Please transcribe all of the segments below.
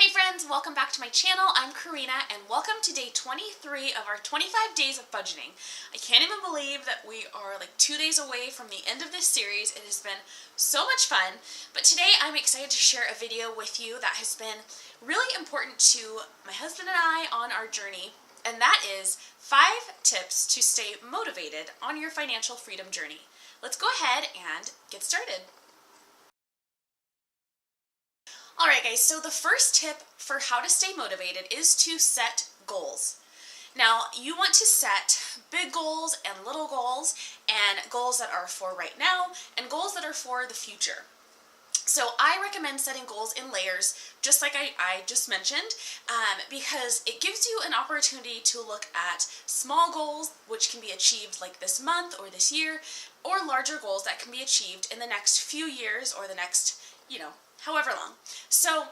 Hey friends, welcome back to my channel. I'm Corina and welcome to day 23 of our 25 days of budgeting. I can't even believe that we are like 2 days away from the end of this series. It has been so much fun, but today I'm excited to share a video with you that has been really important to my husband and I on our journey, and that is 5 tips to stay motivated on your financial freedom journey. Let's go ahead and get started. Alright guys, so the first tip for how to stay motivated is to set goals. Now, you want to set big goals and little goals, and goals that are for right now, and goals that are for the future. So I recommend setting goals in layers, just like I just mentioned, because it gives you an opportunity to look at small goals, which can be achieved like this month or this year, or larger goals that can be achieved in the next few years or the next, however long. So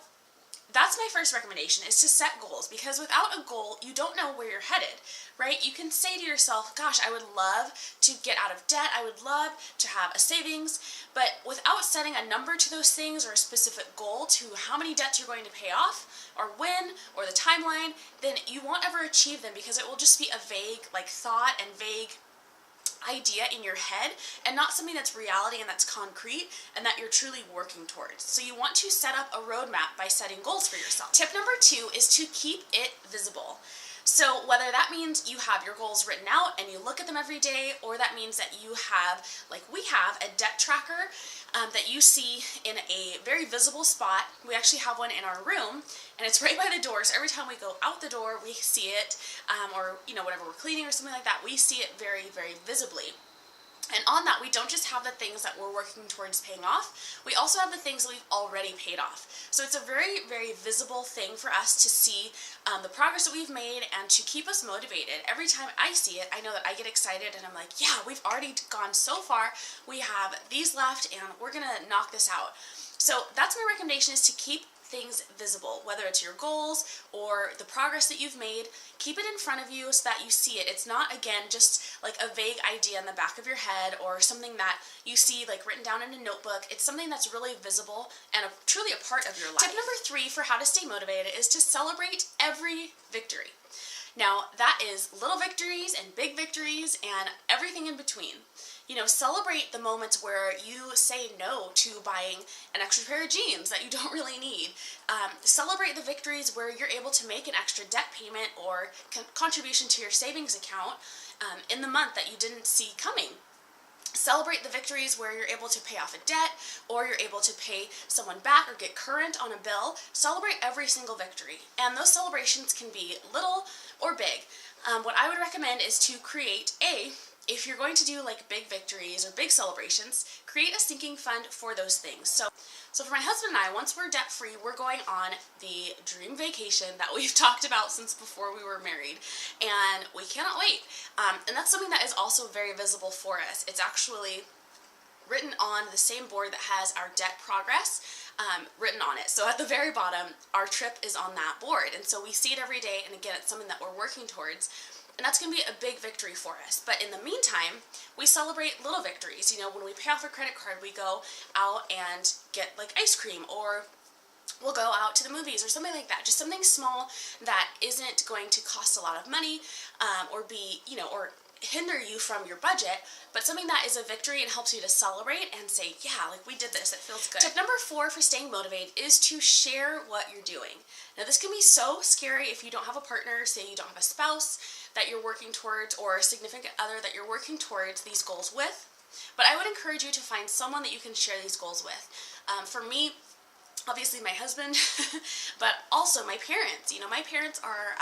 that's my first recommendation, is to set goals, because without a goal, you don't know where you're headed, right? You can say to yourself, gosh, I would love to get out of debt, I would love to have a savings, but without setting a number to those things or a specific goal to how many debts you're going to pay off, or when, or the timeline, then you won't ever achieve them, because it will just be a vague thought and vague idea in your head, and not something that's reality and that's concrete and that you're truly working towards. So you want to set up a roadmap by setting goals for yourself. Tip number 2 is to keep it visible. So whether that means you have your goals written out and you look at them every day, or that means that you have, like we have, a debt tracker that you see in a very visible spot. We actually have one in our room, and it's right by the door, so every time we go out the door we see it, or whatever we're cleaning or something like that, we see it very, very visibly. And on that, we don't just have the things that we're working towards paying off, we also have the things that we've already paid off. So it's a very, very visible thing for us to see the progress that we've made and to keep us motivated. Every time I see it, I know that I get excited and I'm like, yeah, we've already gone so far, we have these left and we're gonna knock this out. So that's my recommendation, is to keep things visible, whether it's your goals or the progress that you've made. Keep it in front of you so that you see it. It's not, again, just like a vague idea in the back of your head or something that you see like written down in a notebook. It's something that's really visible and truly a part of your life. Tip number 3 for how to stay motivated is to celebrate every victory. Now, that is little victories and big victories and everything in between. Celebrate the moments where you say no to buying an extra pair of jeans that you don't really need. Celebrate the victories where you're able to make an extra debt payment or contribution to your savings account in the month that you didn't see coming. Celebrate the victories where you're able to pay off a debt, or you're able to pay someone back or get current on a bill. Celebrate every single victory, and those celebrations can be little or big. What I would recommend is to create if you're going to do like big victories or big celebrations, create a sinking fund for those things. So for my husband and I, once we're debt free, we're going on the dream vacation that we've talked about since before we were married, and we cannot wait. And that's something that is also very visible for us. It's actually written on the same board that has our debt progress written on it. So at the very bottom, our trip is on that board, and so we see it every day, and again, it's something that we're working towards. And that's going to be a big victory for us. But in the meantime, we celebrate little victories. When we pay off a credit card, we go out and get like ice cream, or we'll go out to the movies or something like that. Just something small that isn't going to cost a lot of money or be, or hinder you from your budget, but something that is a victory and helps you to celebrate and say, yeah, like we did this, it feels good. Tip number 4 for staying motivated is to share what you're doing. Now, this can be so scary if you don't have a partner, say you don't have a spouse that you're working towards, or a significant other that you're working towards these goals with, but I would encourage you to find someone that you can share these goals with. For me, obviously my husband, but also my parents. My parents are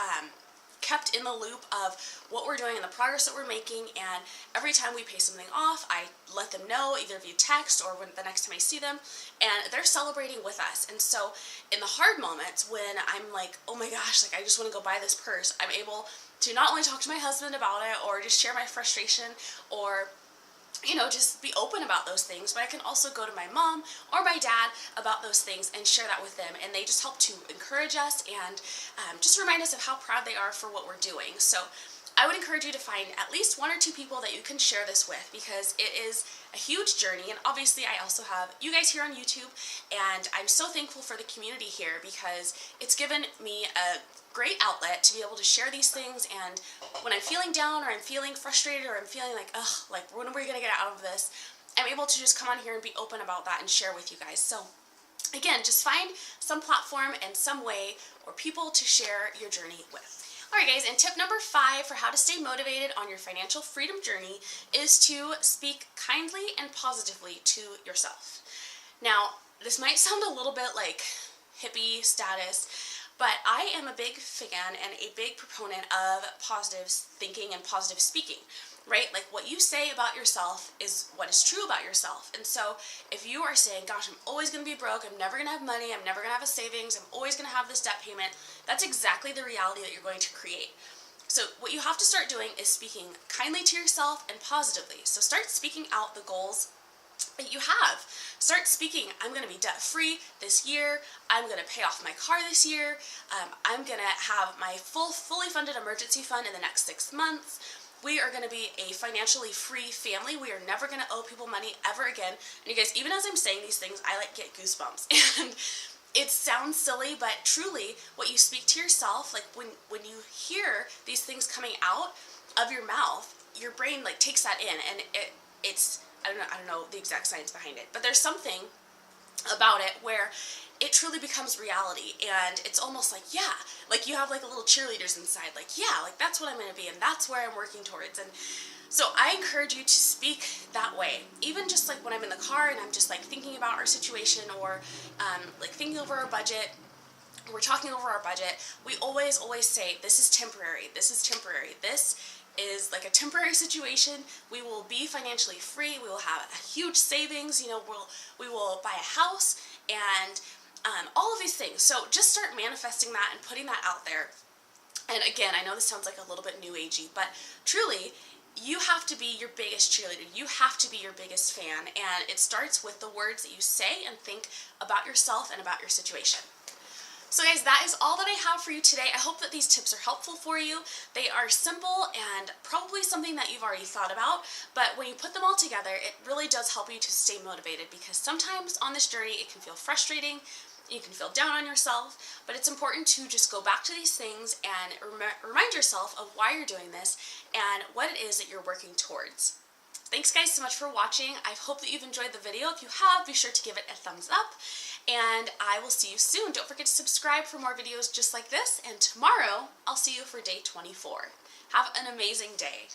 kept in the loop of what we're doing and the progress that we're making, and every time we pay something off, I let them know, either via text or when the next time I see them, and they're celebrating with us. And so in the hard moments when I'm like, oh my gosh, like I just want to go buy this purse, I'm able to not only talk to my husband about it or just share my frustration or just be open about those things, but I can also go to my mom or my dad about those things and share that with them, and they just help to encourage us and just remind us of how proud they are for what we're doing. So I would encourage you to find at least 1 or 2 people that you can share this with, because it is a huge journey. And obviously I also have you guys here on YouTube, and I'm so thankful for the community here because it's given me a great outlet to be able to share these things. And when I'm feeling down, or I'm feeling frustrated, or I'm feeling like, ugh, like when are we gonna get out of this, I'm able to just come on here and be open about that and share with you guys. So again, just find some platform and some way or people to share your journey with. Alright guys, and tip number 5 for how to stay motivated on your financial freedom journey is to speak kindly and positively to yourself. Now, this might sound a little bit like hippie status, but I am a big fan and a big proponent of positive thinking and positive speaking, right? Like what you say about yourself is what is true about yourself. And so if you are saying, gosh, I'm always going to be broke, I'm never going to have money, I'm never going to have a savings, I'm always going to have this debt payment, that's exactly the reality that you're going to create. So what you have to start doing is speaking kindly to yourself and positively. So start speaking out the goals that you have. Start speaking, I'm going to be debt free this year, I'm going to pay off my car this year, I'm going to have my fully funded emergency fund in the next 6 months. We are going to be a financially free family. We are never going to owe people money ever again. And you guys, even as I'm saying these things, I like get goosebumps. And it sounds silly, but truly what you speak to yourself, like when you hear these things coming out of your mouth, your brain like takes that in, and it's I don't know the exact science behind it, but there's something about it where it truly becomes reality. And it's almost like, yeah, like you have like a little cheerleaders inside, like, yeah, like that's what I'm going to be, and that's where I'm working towards. And so I encourage you to speak that way, even just like when I'm in the car and I'm just like thinking about our situation, or like thinking over our budget, we're talking over our budget, we always say, this is temporary, this is temporary, this is like a temporary situation. We will be financially free, we will have a huge savings, you know, we will buy a house, and all of these things. So just start manifesting that and putting that out there. And again, I know this sounds like a little bit new agey, but truly, you have to be your biggest cheerleader. You have to be your biggest fan, and it starts with the words that you say and think about yourself and about your situation. So guys, that is all that I have for you today. I hope that these tips are helpful for you. They are simple and probably something that you've already thought about, but when you put them all together, it really does help you to stay motivated, because sometimes on this journey it can feel frustrating, you can feel down on yourself, but it's important to just go back to these things and remind yourself of why you're doing this and what it is that you're working towards. Thanks guys so much for watching. I hope that you've enjoyed the video. If you have, be sure to give it a thumbs up, and I will see you soon. Don't forget to subscribe for more videos just like this, and tomorrow I'll see you for day 24. Have an amazing day.